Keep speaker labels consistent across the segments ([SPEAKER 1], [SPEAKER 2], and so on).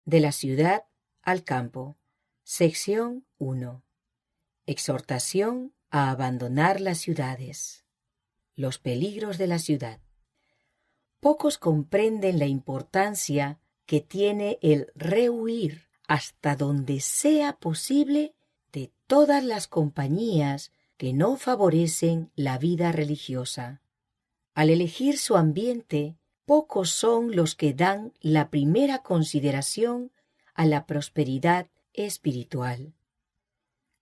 [SPEAKER 1] De la ciudad al campo. Sección 1. Exhortación a abandonar las ciudades. Los peligros de la ciudad. Pocos comprenden la importancia que tiene el rehuir hasta donde sea posible de todas las compañías que no favorecen la vida religiosa. Al elegir su ambiente, pocos son los que dan la primera consideración a la prosperidad espiritual.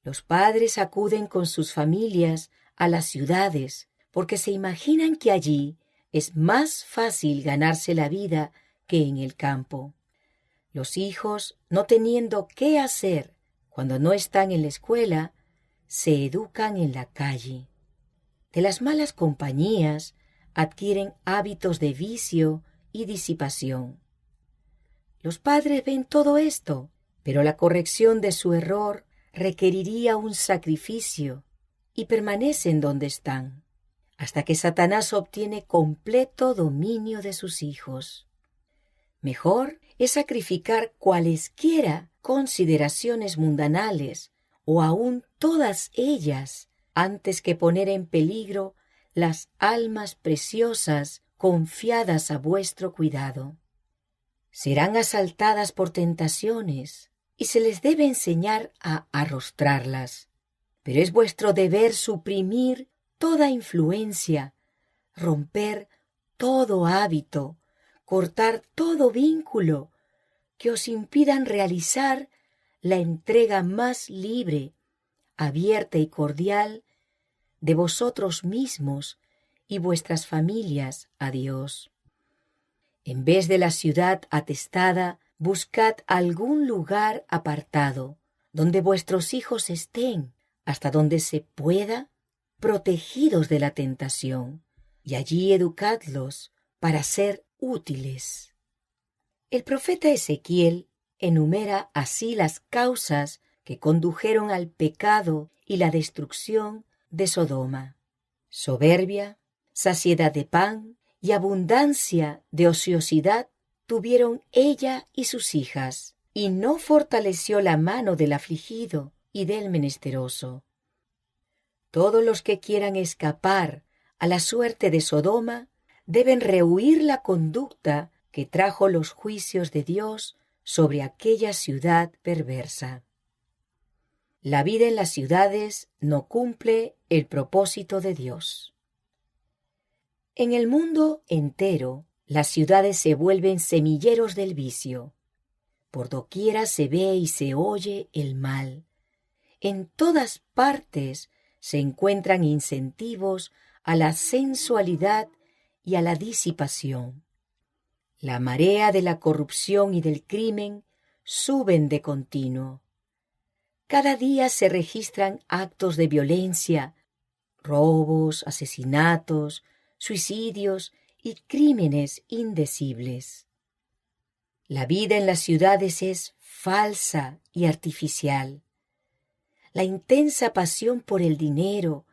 [SPEAKER 1] Los padres acuden con sus familias a las ciudades porque se imaginan que allí es más fácil ganarse la vida que en el campo. Los hijos, no teniendo qué hacer cuando no están en la escuela, se educan en la calle. De las malas compañías adquieren hábitos de vicio y disipación. Los padres ven todo esto, pero la corrección de su error requeriría un sacrificio y permanecen donde están, hasta que Satanás obtiene completo dominio de sus hijos. Mejor es sacrificar cualesquiera consideraciones mundanales o aún todas ellas antes que poner en peligro las almas preciosas confiadas a vuestro cuidado. Serán asaltadas por tentaciones y se les debe enseñar a arrostrarlas, pero es vuestro deber suprimir toda influencia, romper todo hábito, cortar todo vínculo que os impidan realizar la entrega más libre, abierta y cordial de vosotros mismos y vuestras familias a Dios. En vez de la ciudad atestada, buscad algún lugar apartado, donde vuestros hijos estén, hasta donde se pueda, protegidos de la tentación, y allí educadlos para ser útiles. El profeta Ezequiel enumera así las causas que condujeron al pecado y la destrucción de Sodoma: soberbia, saciedad de pan y abundancia de ociosidad tuvieron ella y sus hijas, y no fortaleció la mano del afligido y del menesteroso. Todos los que quieran escapar a la suerte de Sodoma deben rehuir la conducta que trajo los juicios de Dios sobre aquella ciudad perversa. La vida en las ciudades no cumple el propósito de Dios. En el mundo entero, las ciudades se vuelven semilleros del vicio. Por doquiera se ve y se oye el mal. En todas partes se encuentran incentivos a la sensualidad y a la disipación. La marea de la corrupción y del crimen suben de continuo. Cada día se registran actos de violencia, robos, asesinatos, suicidios y crímenes indecibles. La vida en las ciudades es falsa y artificial. La intensa pasión por el dinero,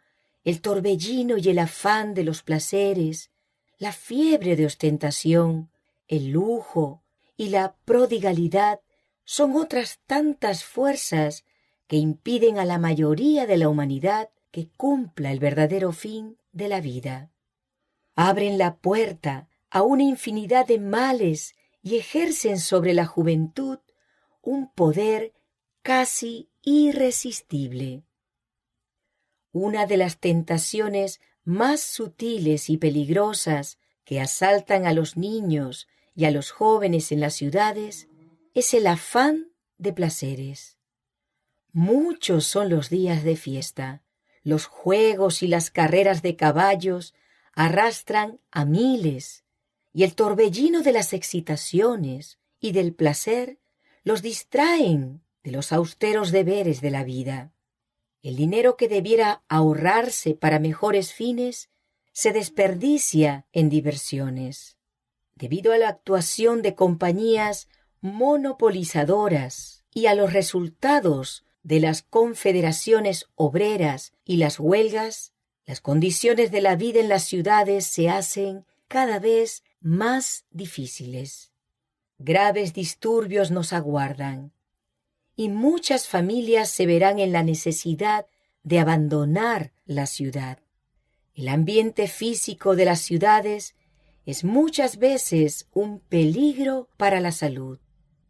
[SPEAKER 1] el torbellino y el afán de los placeres, la fiebre de ostentación, el lujo y la prodigalidad son otras tantas fuerzas que impiden a la mayoría de la humanidad que cumpla el verdadero fin de la vida. Abren la puerta a una infinidad de males y ejercen sobre la juventud un poder casi irresistible. Una de las tentaciones más sutiles y peligrosas que asaltan a los niños y a los jóvenes en las ciudades es el afán de placeres. Muchos son los días de fiesta. Los juegos y las carreras de caballos arrastran a miles, y el torbellino de las excitaciones y del placer los distraen de los austeros deberes de la vida. El dinero que debiera ahorrarse para mejores fines se desperdicia en diversiones. Debido a la actuación de compañías monopolizadoras y a los resultados de las confederaciones obreras y las huelgas, las condiciones de la vida en las ciudades se hacen cada vez más difíciles. Graves disturbios nos aguardan y muchas familias se verán en la necesidad de abandonar la ciudad. El ambiente físico de las ciudades es muchas veces un peligro para la salud.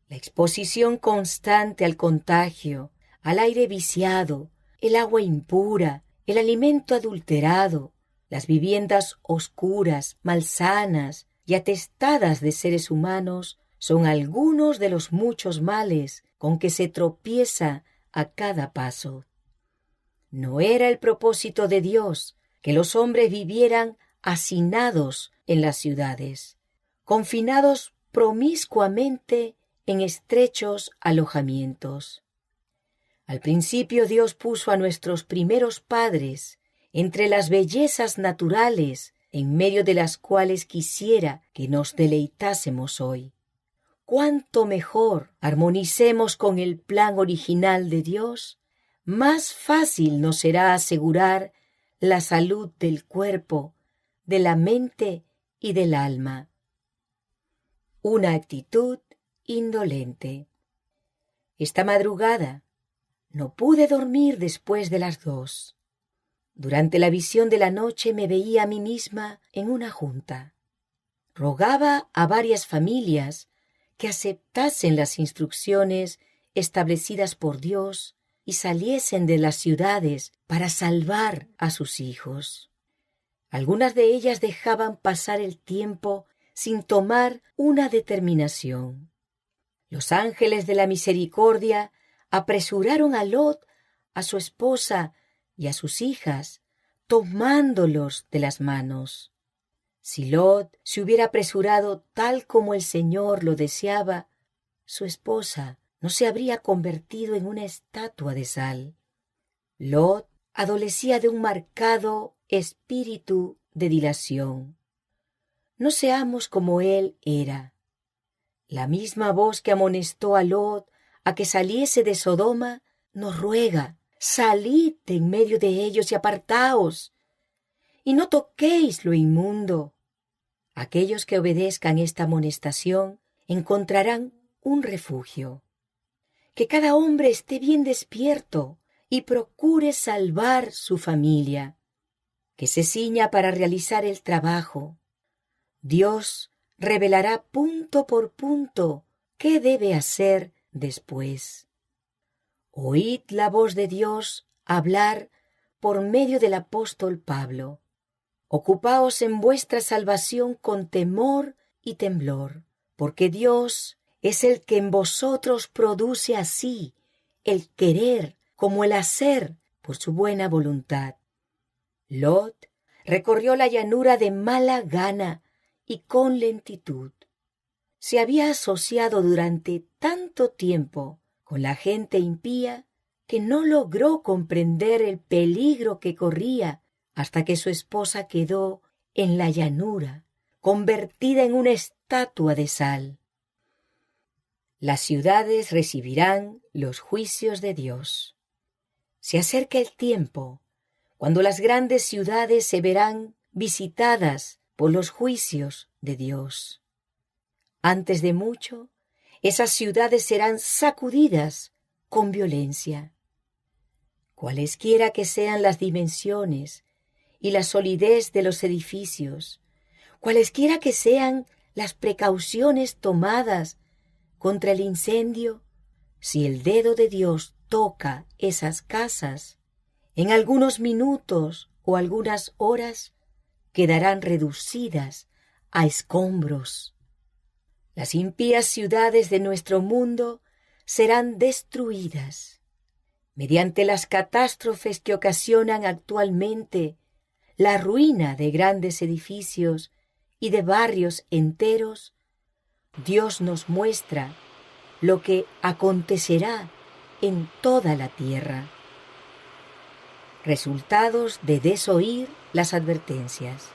[SPEAKER 1] La exposición constante al contagio, al aire viciado, el agua impura, el alimento adulterado, las viviendas oscuras, malsanas y atestadas de seres humanos son algunos de los muchos males con que se tropieza a cada paso. No era el propósito de Dios que los hombres vivieran hacinados en las ciudades, confinados promiscuamente en estrechos alojamientos. Al principio Dios puso a nuestros primeros padres entre las bellezas naturales en medio de las cuales quisiera que nos deleitásemos hoy. Cuánto mejor armonicemos con el plan original de Dios, más fácil nos será asegurar la salud del cuerpo, de la mente y del alma. Una actitud indolente. Esta madrugada no pude dormir después de las 2. Durante la visión de la noche me veía a mí misma en una junta. Rogaba a varias familias que aceptasen las instrucciones establecidas por Dios y saliesen de las ciudades para salvar a sus hijos. Algunas de ellas dejaban pasar el tiempo sin tomar una determinación. Los ángeles de la misericordia apresuraron a Lot, a su esposa y a sus hijas, tomándolos de las manos. Si Lot se hubiera apresurado tal como el Señor lo deseaba, su esposa no se habría convertido en una estatua de sal. Lot adolecía de un marcado espíritu de dilación. No seamos como él era. La misma voz que amonestó a Lot a que saliese de Sodoma nos ruega: salid de en medio de ellos y apartaos, y no toquéis lo inmundo. Aquellos que obedezcan esta amonestación encontrarán un refugio. Que cada hombre esté bien despierto y procure salvar su familia. Que se ciña para realizar el trabajo. Dios revelará punto por punto qué debe hacer después. Oíd la voz de Dios hablar por medio del apóstol Pablo. Ocupaos en vuestra salvación con temor y temblor, porque Dios es el que en vosotros produce así el querer como el hacer por su buena voluntad. Lot recorrió la llanura de mala gana y con lentitud. Se había asociado durante tanto tiempo con la gente impía que no logró comprender el peligro que corría hasta que su esposa quedó en la llanura, convertida en una estatua de sal. Las ciudades recibirán los juicios de Dios. Se acerca el tiempo cuando las grandes ciudades se verán visitadas por los juicios de Dios. Antes de mucho, esas ciudades serán sacudidas con violencia. Cualesquiera que sean las dimensiones y la solidez de los edificios, cualesquiera que sean las precauciones tomadas contra el incendio, si el dedo de Dios toca esas casas, en algunos minutos o algunas horas quedarán reducidas a escombros. Las impías ciudades de nuestro mundo serán destruidas. Mediante las catástrofes que ocasionan actualmente la ruina de grandes edificios y de barrios enteros, Dios nos muestra lo que acontecerá en toda la tierra. Resultados de desoír las advertencias.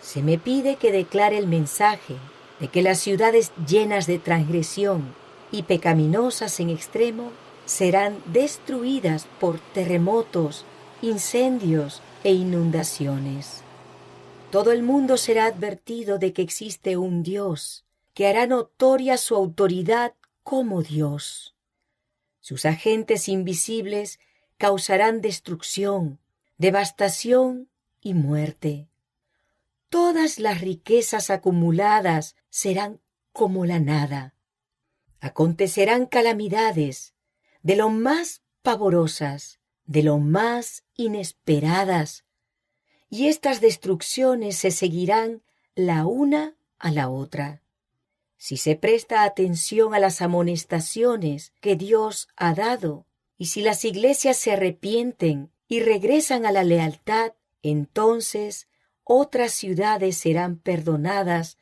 [SPEAKER 1] Se me pide que declare el mensaje de que las ciudades llenas de transgresión y pecaminosas en extremo serán destruidas por terremotos, incendios e inundaciones. Todo el mundo será advertido de que existe un Dios que hará notoria su autoridad como Dios. Sus agentes invisibles causarán destrucción, devastación y muerte. Todas las riquezas acumuladas serán como la nada. Acontecerán calamidades de lo más pavorosas, de lo más inesperadas, y estas destrucciones se seguirán la una a la otra. Si se presta atención a las amonestaciones que Dios ha dado, y si las iglesias se arrepienten y regresan a la lealtad, entonces otras ciudades serán perdonadas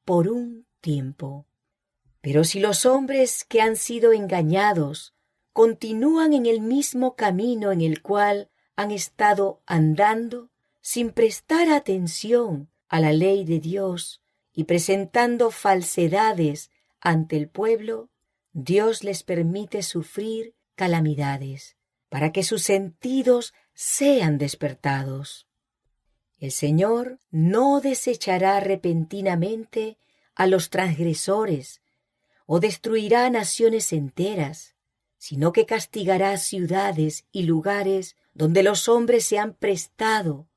[SPEAKER 1] por un tiempo. Pero si los hombres que han sido engañados continúan en el mismo camino en el cual han estado andando, sin prestar atención a la ley de Dios y presentando falsedades ante el pueblo, Dios les permite sufrir calamidades para que sus sentidos sean despertados. El Señor no desechará repentinamente a los transgresores o destruirá naciones enteras, sino que castigará ciudades y lugares donde los hombres se han prestado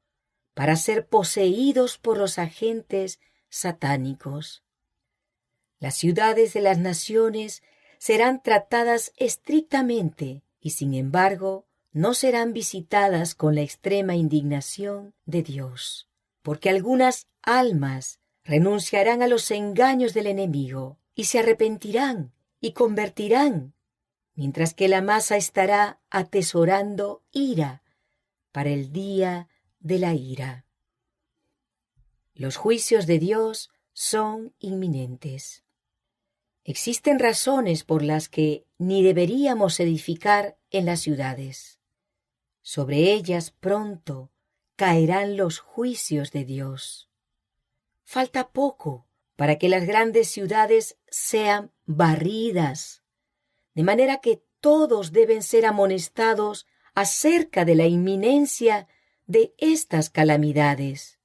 [SPEAKER 1] para ser poseídos por los agentes satánicos. Las ciudades de las naciones serán tratadas estrictamente y, sin embargo, no serán visitadas con la extrema indignación de Dios, porque algunas almas renunciarán a los engaños del enemigo y se arrepentirán y convertirán, mientras que la masa estará atesorando ira para el día de la ira. Los juicios de Dios son inminentes. Existen razones por las que ni deberíamos edificar en las ciudades. Sobre ellas pronto caerán los juicios de Dios. Falta poco para que las grandes ciudades sean barridas, de manera que todos deben ser amonestados acerca de la inminencia de estas calamidades.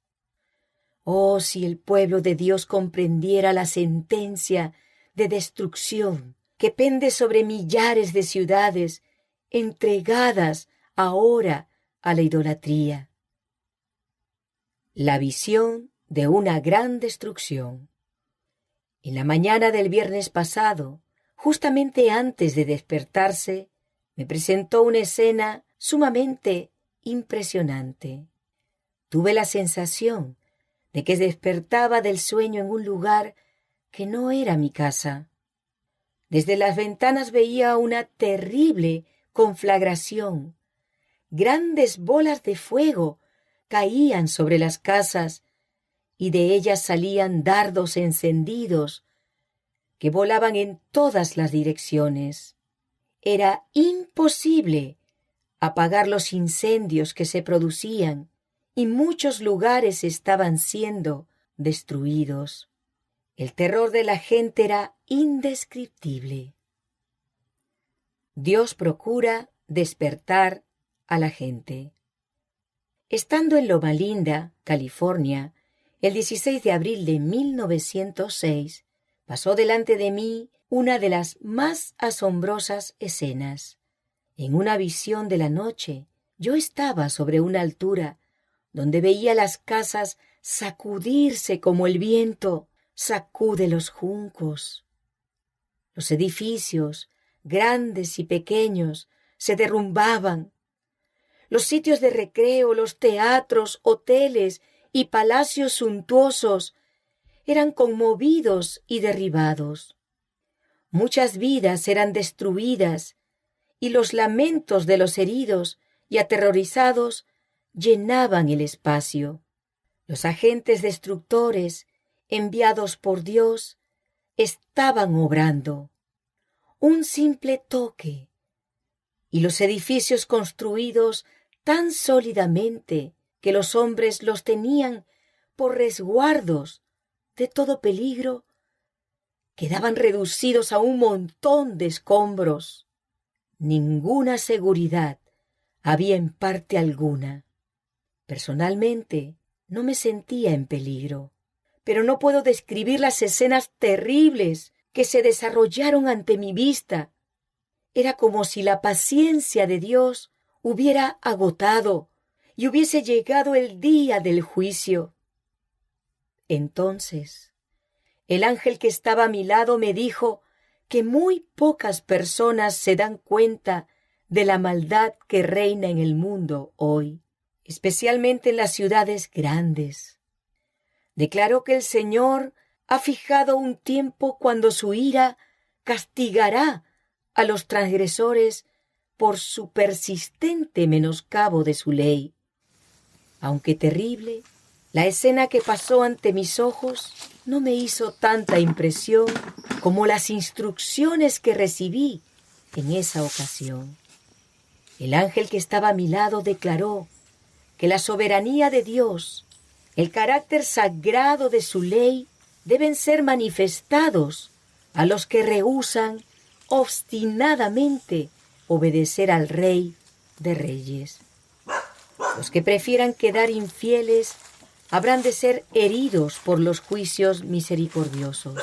[SPEAKER 1] Oh, si el pueblo de Dios comprendiera la sentencia de destrucción que pende sobre millares de ciudades entregadas ahora a la idolatría. La visión de una gran destrucción. En la mañana del viernes pasado, justamente antes de despertarse, me presentó una escena sumamente impresionante. Tuve la sensación de que despertaba del sueño en un lugar que no era mi casa. Desde las ventanas veía una terrible conflagración. Grandes bolas de fuego caían sobre las casas y de ellas salían dardos encendidos que volaban en todas las direcciones. Era imposible apagar los incendios que se producían y muchos lugares estaban siendo destruidos. El terror de la gente era indescriptible. Dios procura despertar a la gente. Estando en Loma Linda, California, el 16 de abril de 1906, pasó delante de mí una de las más asombrosas escenas. En una visión de la noche, yo estaba sobre una altura donde veía las casas sacudirse como el viento sacude los juncos. Los edificios, grandes y pequeños, se derrumbaban. Los sitios de recreo, los teatros, hoteles y palacios suntuosos eran conmovidos y derribados. Muchas vidas eran destruidas y los lamentos de los heridos y aterrorizados llenaban el espacio. Los agentes destructores enviados por Dios estaban obrando. Un simple toque y los edificios construidos tan sólidamente que los hombres los tenían por resguardos de todo peligro, quedaban reducidos a un montón de escombros. Ninguna seguridad había en parte alguna. Personalmente, no me sentía en peligro, pero no puedo describir las escenas terribles que se desarrollaron ante mi vista. Era como si la paciencia de Dios hubiera agotado y hubiese llegado el día del juicio. Entonces, el ángel que estaba a mi lado me dijo que muy pocas personas se dan cuenta de la maldad que reina en el mundo hoy, especialmente en las ciudades grandes. Declaró que el Señor ha fijado un tiempo cuando su ira castigará a los transgresores por su persistente menoscabo de su ley. Aunque terrible, la escena que pasó ante mis ojos no me hizo tanta impresión como las instrucciones que recibí en esa ocasión. El ángel que estaba a mi lado declaró que la soberanía de Dios, el carácter sagrado de su ley, deben ser manifestados a los que rehúsan obstinadamente obedecer al Rey de Reyes. Los que prefieran quedar infieles habrán de ser heridos por los juicios misericordiosos,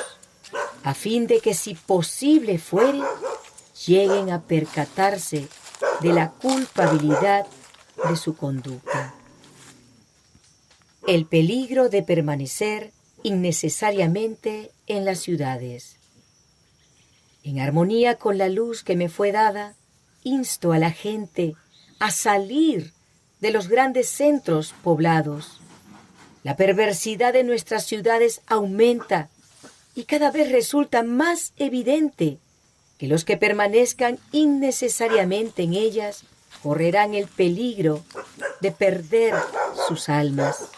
[SPEAKER 1] a fin de que, si posible fuere, lleguen a percatarse de la culpabilidad de su conducta. El peligro de permanecer innecesariamente en las ciudades. En armonía con la luz que me fue dada, insto a la gente a salir de los grandes centros poblados. La perversidad de nuestras ciudades aumenta y cada vez resulta más evidente que los que permanezcan innecesariamente en ellas correrán el peligro de perder sus almas.